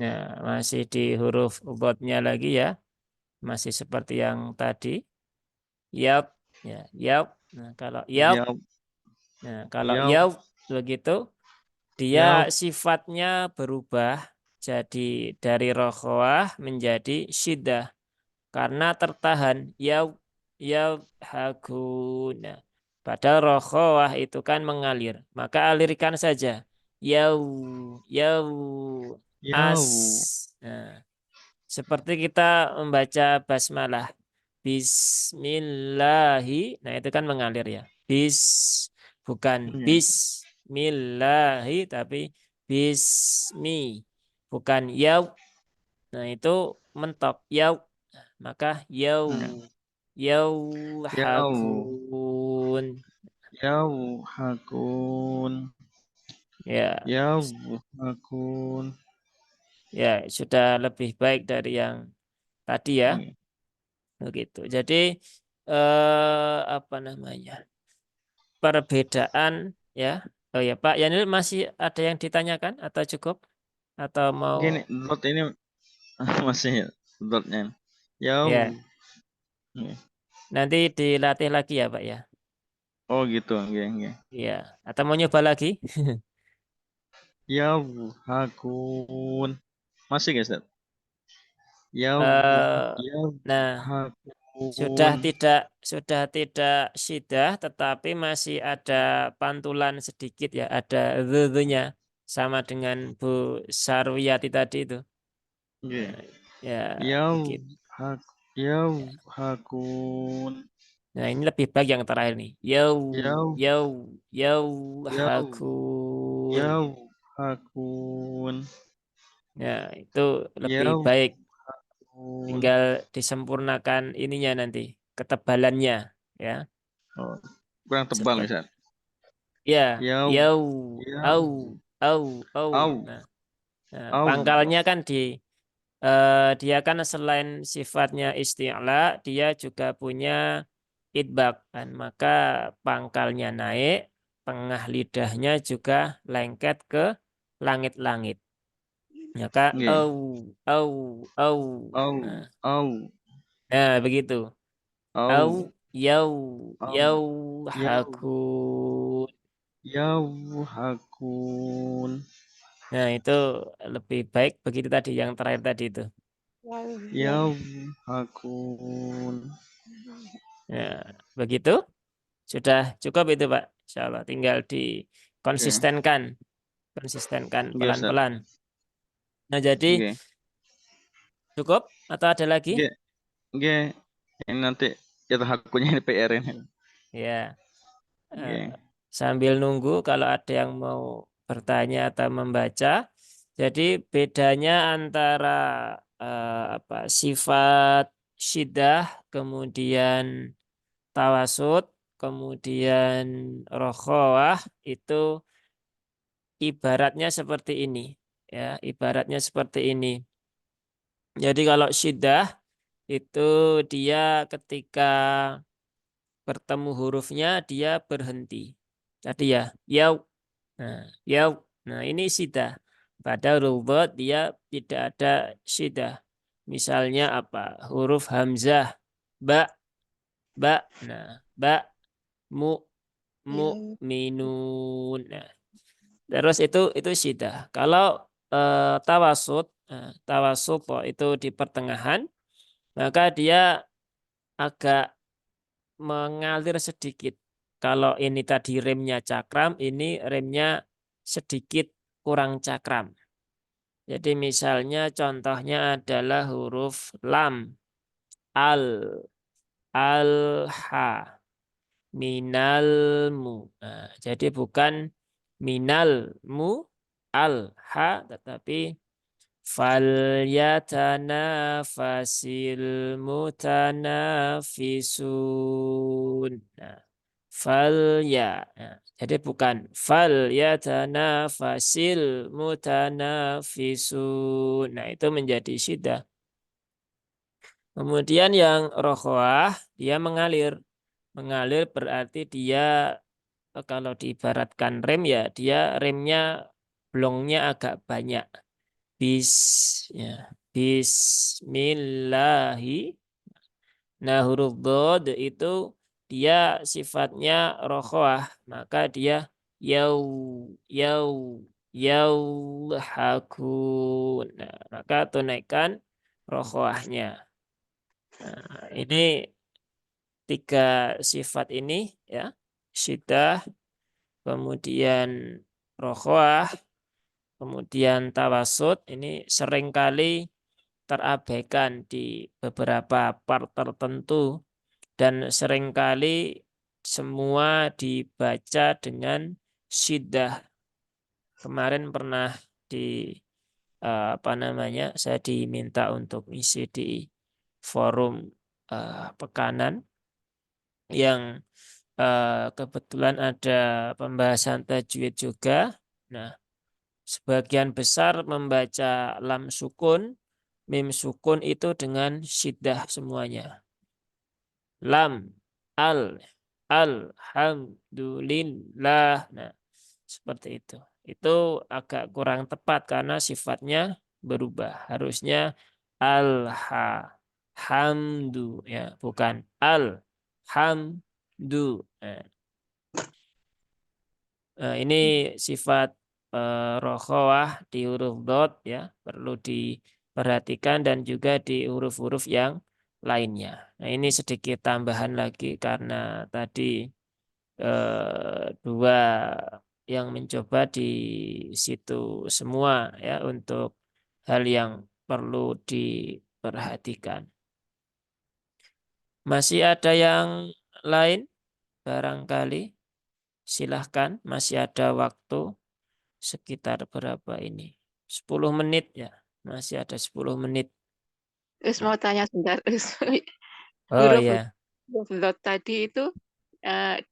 Nah, masih di huruf ubotnya lagi ya. Masih seperti yang tadi. Yap, ya, yap. يض Nah, kalau يض yap begitu, dia يض sifatnya berubah jadi dari rokhwah menjadi syiddah karena tertahan yau haguna. Padahal rokhwah itu kan mengalir, maka alirkan saja yau yau as. يض Nah, seperti kita membaca basmalah Bismillahi, nah itu kan mengalir ya. Bukan Bismillahi tapi Bismi, bukan yau. Nah itu mentok yau, maka yau يض hakun. يضحكون Ya, يضحكون. ya sudah lebih baik dari yang tadi ya, begitu. Jadi apa namanya? Perbedaan ya. Oh ya Pak Yanil, masih ada yang ditanyakan atau cukup atau mau Gini, dot ini masih dotnya. Yau. ya nanti dilatih lagi ya Pak ya. Oh gitu, nggih, nggih. Ya, atau mau nyoba lagi? Yadhakun. Masih guys, Ustaz? Yadh Eh, nah, Yadhakun. sudah tidak sidah tetapi masih ada pantulan sedikit ya, ada nya sama dengan Bu Sarwiyati tadi itu. Nggih. Ya, begitu. Yadhak Yadhakun. Nah, ini lebih baik yang terakhir nih. Yau, Yaw yau, yau, Yaw hakun. Yadhakun. Ya, itu lebih Yadhakun. baik. Tinggal disempurnakan ininya nanti, ketebalannya. Ya, Oh, kurang tebal seperti Ustaz. ya, Yaw yau, Yaw au, au, au. Au Nah, Au. pangkalnya kan dia kan selain sifatnya isti'la, dia juga punya idbak kan. Maka pangkalnya naik, tengah lidahnya juga lengket ke langit-langit. Maka Nggih. au, au. Au Nah, Au nah, begitu. Au, Au yau, Au yau, Yaw hakun. Yadhakun. Nah, itu lebih baik begitu tadi yang terakhir tadi itu. Yadhakun. Nah, begitu. Sudah cukup itu, Pak. Insya Allah. Tinggal Oke. dikonsistenkan. Konsistenkan Oke, Ustaz. pelan-pelan. Nah, jadi Oke. cukup atau ada lagi? Oke. Oke. Ini nanti Yadhakunnya ini PR ini. Ya. eh, Oke. sambil nunggu kalau ada yang mau bertanya atau membaca. Jadi bedanya antara apa sifat syiddah, kemudian tawasud, kemudian rokhawah itu ibaratnya seperti ini. Ya, ibaratnya seperti ini. Jadi kalau syiddah itu dia ketika bertemu hurufnya dia berhenti. Jadi ya, yau. Nah, yau. Nah, ini syiddah. Pada rubot dia tidak ada syiddah. Misalnya apa? Huruf hamzah, ba, ba. Nah, ba, mu, Ya. minun. Nah, terus itu syiddah. Kalau tawasud, tawasud itu di pertengahan, maka dia agak mengalir sedikit. Kalau ini tadi remnya cakram, ini remnya sedikit kurang cakram. Jadi misalnya contohnya adalah huruf lam, al, ha, minalmu. Nah, jadi bukan minalmu, al, ha, tetapi falyatanafasil mutanafisun. Nah, falya. Nah, jadi bukan falyatanafasil mutanafisun. Nah, itu menjadi syiddah. Kemudian yang rokhwah, dia mengalir. Mengalir berarti dia kalau diibaratkan rem ya, dia remnya blongnya agak banyak. Bis, ya. Bismillahi. Nah, huruf dod itu dia sifatnya rokhwah, maka dia yau, yau, hakun. Nah, maka tunaikan rokhwahnya. Nah, ini tiga sifat ini ya, syiddah, kemudian rokhwah, kemudian tawasud, ini seringkali terabaikan di beberapa part tertentu dan seringkali semua dibaca dengan syiddah. Kemarin pernah di apa namanya, saya diminta untuk isi di forum pekanan yang kebetulan ada pembahasan tajwid juga. Nah, sebagian besar membaca lam sukun, mim sukun itu dengan syiddah semuanya. Lam, al, alhamdulillah. Nah, seperti itu. Itu agak kurang tepat karena sifatnya berubah. Harusnya alha, hamdu, ya, bukan al, hamdu. Nah, ini sifat rokhawah di huruf dot ya, perlu diperhatikan dan juga di huruf-huruf yang lainnya. Nah, ini sedikit tambahan lagi karena tadi dua yang mencoba di situ semua ya untuk hal yang perlu diperhatikan. Masih ada yang lain barangkali? Silahkan, masih ada waktu sekitar berapa ini? 10 menit ya. Masih ada 10 menit. Terus mau tanya sebentar. Oh Huruf ya, huruf dot tadi itu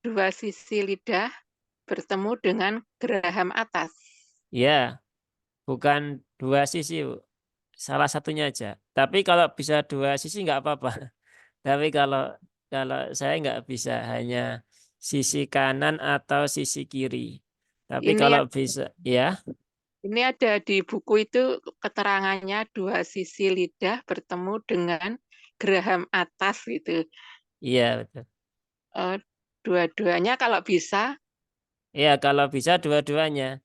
dua sisi lidah bertemu dengan geraham atas. ya, bukan dua sisi, Bu. Salah satunya aja. Tapi kalau bisa dua sisi nggak apa-apa. Tapi kalau kalau saya nggak bisa, hanya sisi kanan atau sisi kiri. Tapi Ini kalau yang bisa, ya, ini ada di buku itu keterangannya dua sisi lidah bertemu dengan geraham atas gitu. iya betul. Eh, Dua-duanya kalau bisa. Iya, kalau bisa dua-duanya.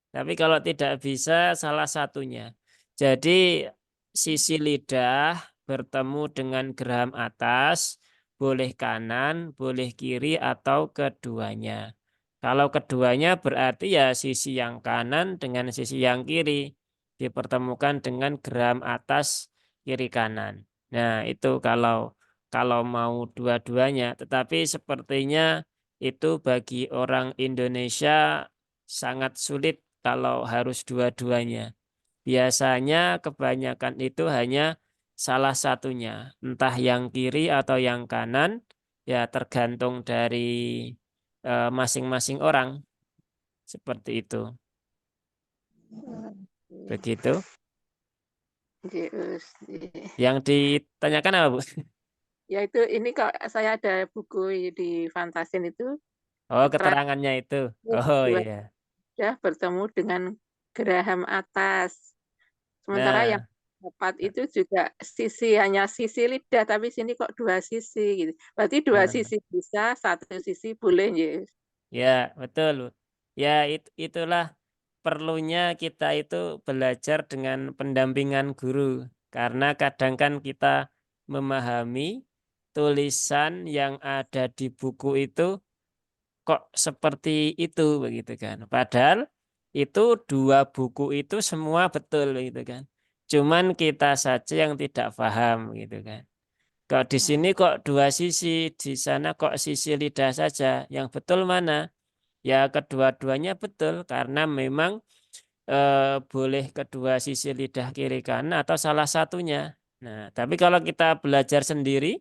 Tapi kalau tidak bisa salah satunya. Jadi sisi lidah bertemu dengan geraham atas, boleh kanan, boleh kiri, atau keduanya. Kalau keduanya berarti ya sisi yang kanan dengan sisi yang kiri dipertemukan dengan geraham atas kiri kanan. Nah, itu kalau kalau mau dua-duanya, tetapi sepertinya itu bagi orang Indonesia sangat sulit kalau harus dua-duanya. Biasanya kebanyakan itu hanya salah satunya, entah yang kiri atau yang kanan, ya tergantung dari masing-masing orang. Seperti itu. Begitu. Yes. Yang ditanyakan apa, Bu? Ya itu ini kalau saya ada buku di Fantasin itu Oh, keterangan keterangannya itu. Oh dua iya. lidah bertemu dengan geraham atas. Sementara yang Nah, dapat itu juga hanya sisi lidah, tapi sini kok dua sisi gitu. Berarti dua Nah, sisi bisa, satu sisi boleh ya. ya, betul. Ya, itulah perlunya kita itu belajar dengan pendampingan guru. Karena kadang kan kita memahami tulisan yang ada di buku itu kok seperti itu begitu kan. Padahal itu dua buku itu semua betul begitu kan. Cuman kita saja yang tidak paham gitu kan. Kok di sini Hmm. kok dua sisi, di sana kok sisi lidah saja. Yang betul mana? Ya kedua-duanya betul karena memang boleh kedua sisi lidah kiri kanan atau salah satunya. Nah, tapi kalau kita belajar sendiri,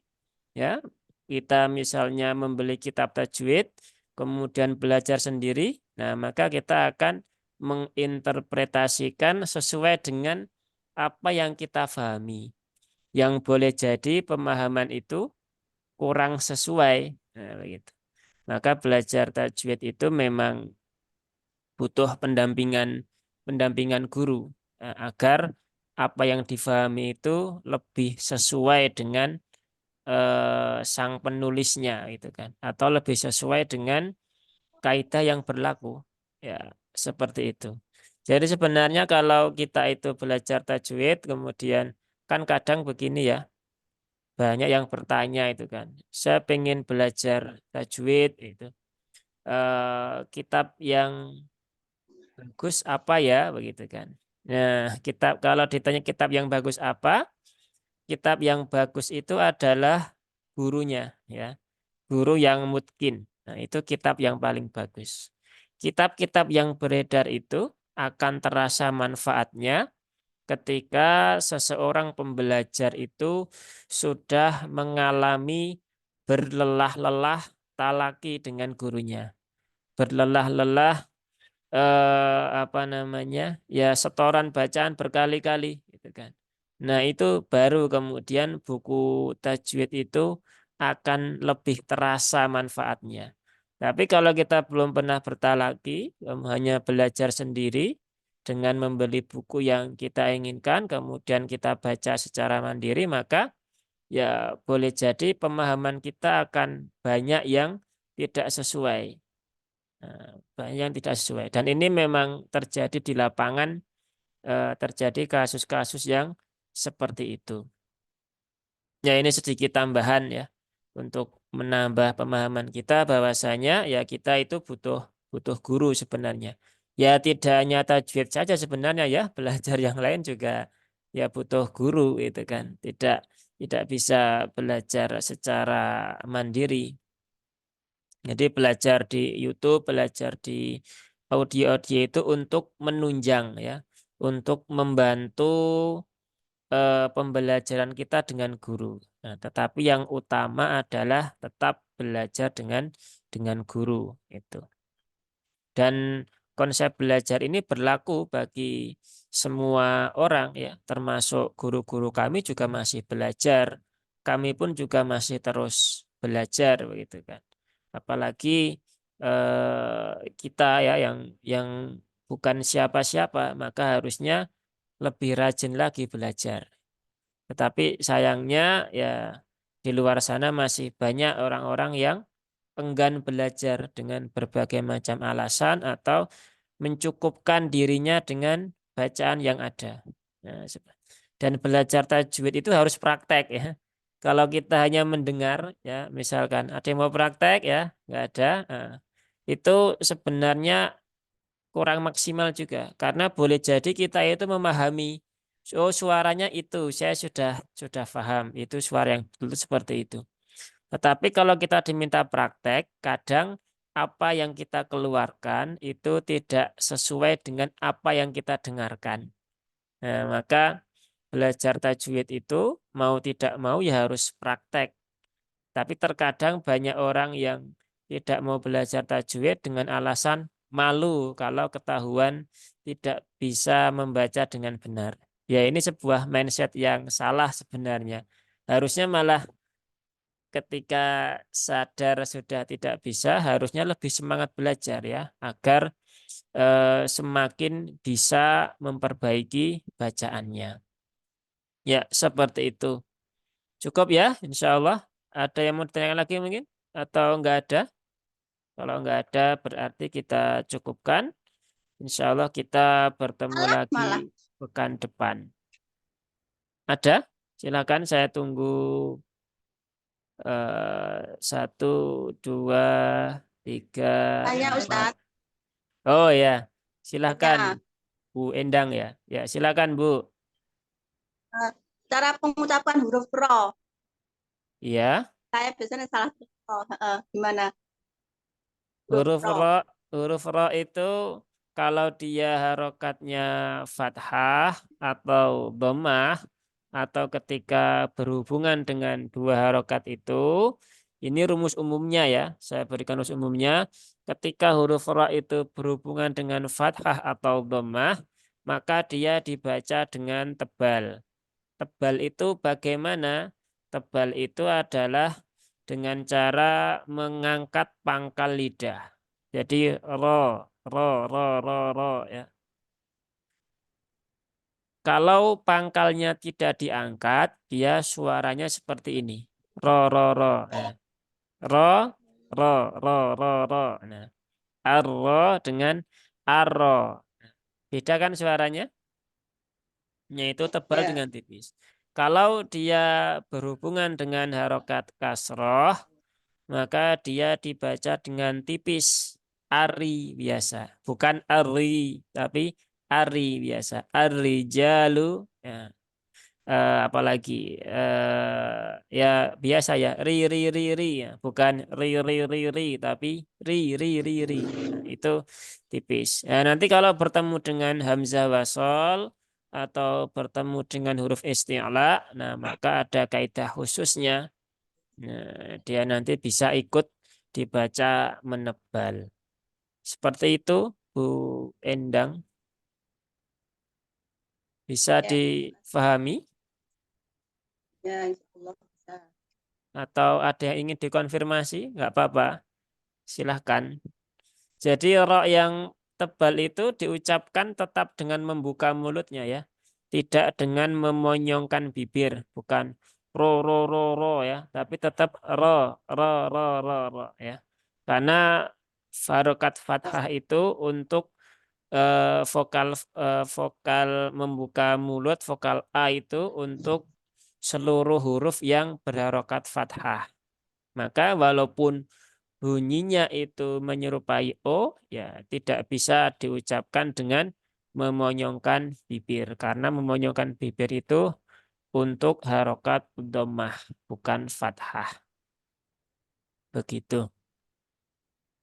ya kita misalnya membeli kitab tajwid, kemudian belajar sendiri, nah maka kita akan menginterpretasikan sesuai dengan apa yang kita pahami. Yang boleh jadi pemahaman itu kurang sesuai. Nah, begitu. Maka belajar tajwid itu memang butuh pendampingan guru agar apa yang difahami itu lebih sesuai dengan sang penulisnya gitu kan atau lebih sesuai dengan kaidah yang berlaku ya seperti itu. Jadi sebenarnya kalau kita itu belajar tajwid kemudian kan kadang begini ya banyak yang bertanya itu kan saya pengen belajar tajwid itu kitab yang bagus apa ya begitu kan. Nah, kitab kalau ditanya kitab yang bagus apa, kitab yang bagus itu adalah gurunya ya, guru yang mutkin. Nah, itu kitab yang paling bagus. Kitab-kitab yang beredar itu akan terasa manfaatnya ketika seseorang pembelajar itu sudah mengalami berlelah-lelah talaki dengan gurunya. Berlelah-lelah apa namanya ya setoran bacaan berkali-kali gitu kan. Nah itu baru kemudian buku tajwid itu akan lebih terasa manfaatnya. Tapi kalau kita belum pernah bertalaki, hanya belajar sendiri dengan membeli buku yang kita inginkan, kemudian kita baca secara mandiri, maka ya boleh jadi pemahaman kita akan banyak yang tidak sesuai. Nah, banyak yang tidak sesuai. Dan ini memang terjadi di lapangan, terjadi kasus-kasus yang seperti itu. Ya ini sedikit tambahan ya untuk menambah pemahaman kita bahwasanya ya kita itu butuh butuh guru sebenarnya. Ya tidak hanya tajwid saja sebenarnya ya belajar yang lain juga ya butuh guru itu kan. Tidak bisa belajar secara mandiri. Jadi belajar di YouTube, belajar di audio-audio itu untuk menunjang ya, untuk membantu pembelajaran kita dengan guru. Nah, tetapi yang utama adalah tetap belajar dengan guru itu. Dan konsep belajar ini berlaku bagi semua orang ya, termasuk guru-guru kami juga masih belajar. Kami pun juga masih terus belajar begitu kan. Apalagi kita ya yang bukan siapa-siapa, maka harusnya lebih rajin lagi belajar. Tetapi sayangnya ya di luar sana masih banyak orang-orang yang enggan belajar dengan berbagai macam alasan atau mencukupkan dirinya dengan bacaan yang ada. Nah, dan belajar tajwid itu harus praktek ya. Kalau kita hanya mendengar ya, misalkan ada yang mau praktek ya, nggak ada. Nah, itu sebenarnya kurang maksimal juga karena boleh jadi kita itu memahami oh suaranya itu saya sudah paham itu suara yang betul seperti itu. Tetapi kalau kita diminta praktek, kadang apa yang kita keluarkan itu tidak sesuai dengan apa yang kita dengarkan. Nah, maka belajar tajwid itu mau tidak mau ya harus praktek. Tapi terkadang banyak orang yang tidak mau belajar tajwid dengan alasan malu kalau ketahuan tidak bisa membaca dengan benar. Ya ini sebuah mindset yang salah sebenarnya. Harusnya malah ketika sadar sudah tidak bisa, harusnya lebih semangat belajar ya, agar semakin bisa memperbaiki bacaannya. Ya, seperti itu. Cukup ya, insya Allah. Ada yang mau ditanyakan lagi mungkin? Atau enggak ada? Kalau enggak ada, berarti kita cukupkan. Insya Allah kita bertemu Malah. lagi pekan depan. Ada? Silakan saya tunggu 1, 2, 3, Tanya 4. Ustadz. Oh ya, silakan Tanya. Bu Endang ya. Ya, silakan Bu. Cara pengucapan huruf ro. Iya, Saya biasanya salah ro. Gimana? Huruf huruf ro. ro, huruf ro itu kalau dia harokatnya fathah atau dhammah atau ketika berhubungan dengan dua harokat itu, ini rumus umumnya ya. Saya berikan rumus umumnya. Ketika huruf ro itu berhubungan dengan fathah atau dhammah, maka dia dibaca dengan tebal. Tebal itu bagaimana? Tebal itu adalah dengan cara mengangkat pangkal lidah. Jadi ro ya. Kalau pangkalnya tidak diangkat, dia suaranya seperti ini. Ro. Ya. Ro, ro. Nah, arro dengan arro. Beda kan suaranya? Yaitu tebal Ya. dengan tipis. Kalau dia berhubungan dengan harokat kasroh, maka dia dibaca dengan tipis. Ari biasa. Bukan ari, tapi ari biasa. Ari jalu. Ya. Apalagi ya biasa ya ri ya. Bukan ri tapi ri. Nah, itu tipis. Nah, nanti kalau bertemu dengan hamzah wasol atau bertemu dengan huruf isti'la, nah maka ada kaidah khususnya. Nah, dia nanti bisa ikut dibaca menebal. Seperti itu, Bu Endang. Bisa Ya. difahami Ya, insya Allah bisa. atau ada yang ingin dikonfirmasi? Nggak apa-apa, silahkan. Jadi ro yang tebal itu diucapkan tetap dengan membuka mulutnya ya. Tidak dengan memonyongkan bibir. Bukan ro ya. Tapi tetap ro ya. Karena harokat fathah itu untuk vokal membuka mulut, vokal A itu untuk seluruh huruf yang berharokat fathah. Maka walaupun bunyinya itu menyerupai O, ya tidak bisa diucapkan dengan memonyongkan bibir. Karena memonyongkan bibir itu untuk harokat dhammah, bukan fathah. Begitu.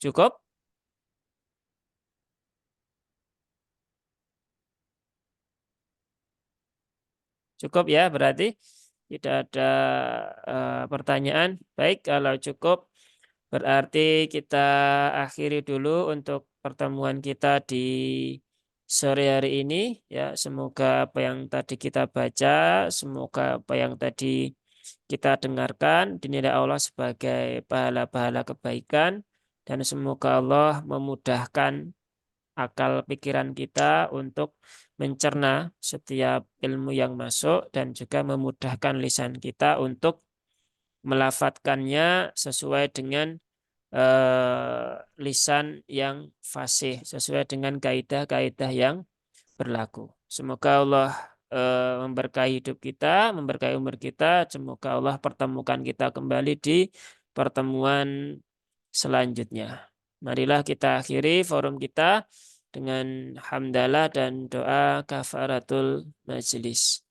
Cukup? Cukup ya, berarti tidak ada pertanyaan. Baik, kalau cukup berarti kita akhiri dulu untuk pertemuan kita di sore hari ini. Ya, semoga apa yang tadi kita baca, semoga apa yang tadi kita dengarkan dinilai Allah sebagai pahala-pahala kebaikan dan semoga Allah memudahkan akal pikiran kita untuk mencerna setiap ilmu yang masuk dan juga memudahkan lisan kita untuk melafatkannya sesuai dengan lisan yang fasih, sesuai dengan kaidah-kaidah yang berlaku. Semoga Allah memberkahi hidup kita, memberkahi umur kita. Semoga Allah pertemukan kita kembali di pertemuan selanjutnya. Marilah kita akhiri forum kita dengan hamdalah dan doa kafaratul majlis.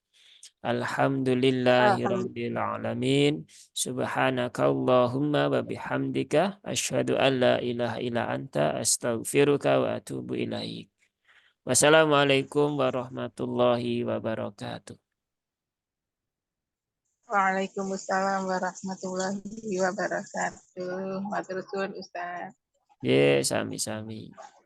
Alhamdulillah. Alhamdulillahirabbil alamin. Subhanakallahumma wa bihamdika asyhadu an la ilaha illa anta astaghfiruka wa atubu ilaik. Wassalamualaikum warahmatullahi wabarakatuh. Waalaikumsalam warahmatullahi wabarakatuh. Matur suwun Ustaz. Ye, sami-sami.